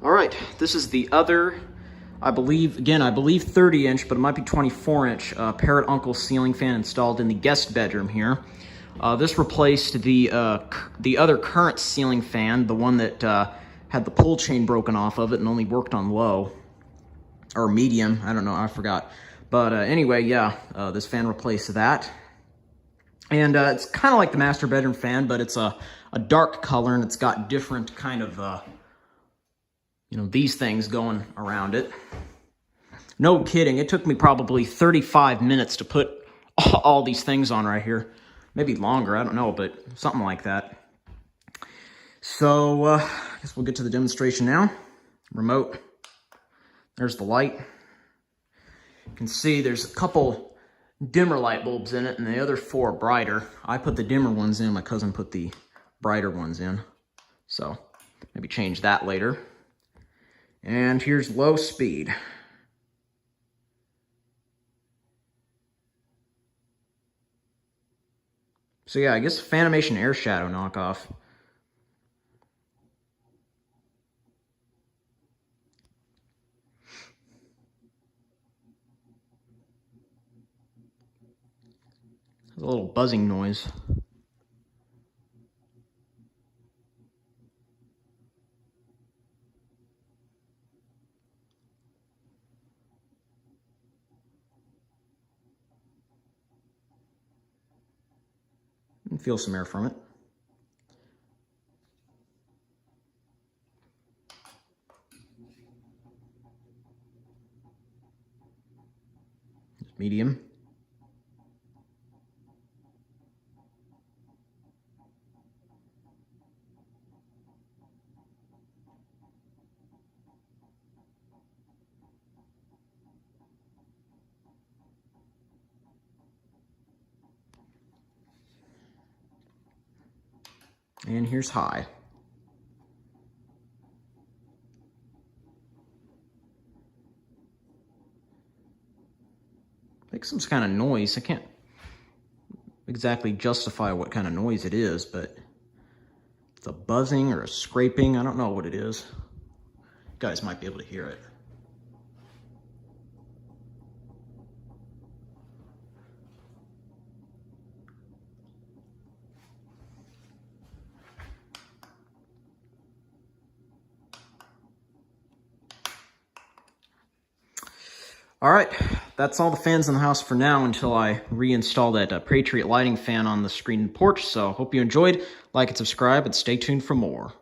All right, this is the other, I believe 30-inch, but it might be 24-inch Parrot Uncle ceiling fan installed in the guest bedroom here. This replaced the other current ceiling fan, the one that had the pull chain broken off of it and only worked on low, or medium, I don't know, I forgot. But anyway, yeah, this fan replaced that. And it's kind of like the master bedroom fan, but it's a dark color, and it's got different kind of, these things going around it. No kidding, it took me probably 35 minutes to put all these things on right here. Maybe longer, I don't know, but something like that. So, I guess we'll get to the demonstration now. Remote. There's the light. You can see there's a couple dimmer light bulbs in it, and the other 4 are brighter. I put the dimmer ones in, my cousin put the brighter ones in. So, maybe change that later. And here's low speed. So yeah, I guess Fanimation Air Shadow knockoff. There's a little buzzing noise. And feel some air from it. Medium. And here's high. Makes some kind of noise. I can't exactly justify what kind of noise it is, but it's a buzzing or a scraping. I don't know what it is. You guys might be able to hear it. All right, that's all the fans in the house for now until I reinstall that Patriot lighting fan on the screen and porch. So hope you enjoyed. Like and subscribe, and stay tuned for more.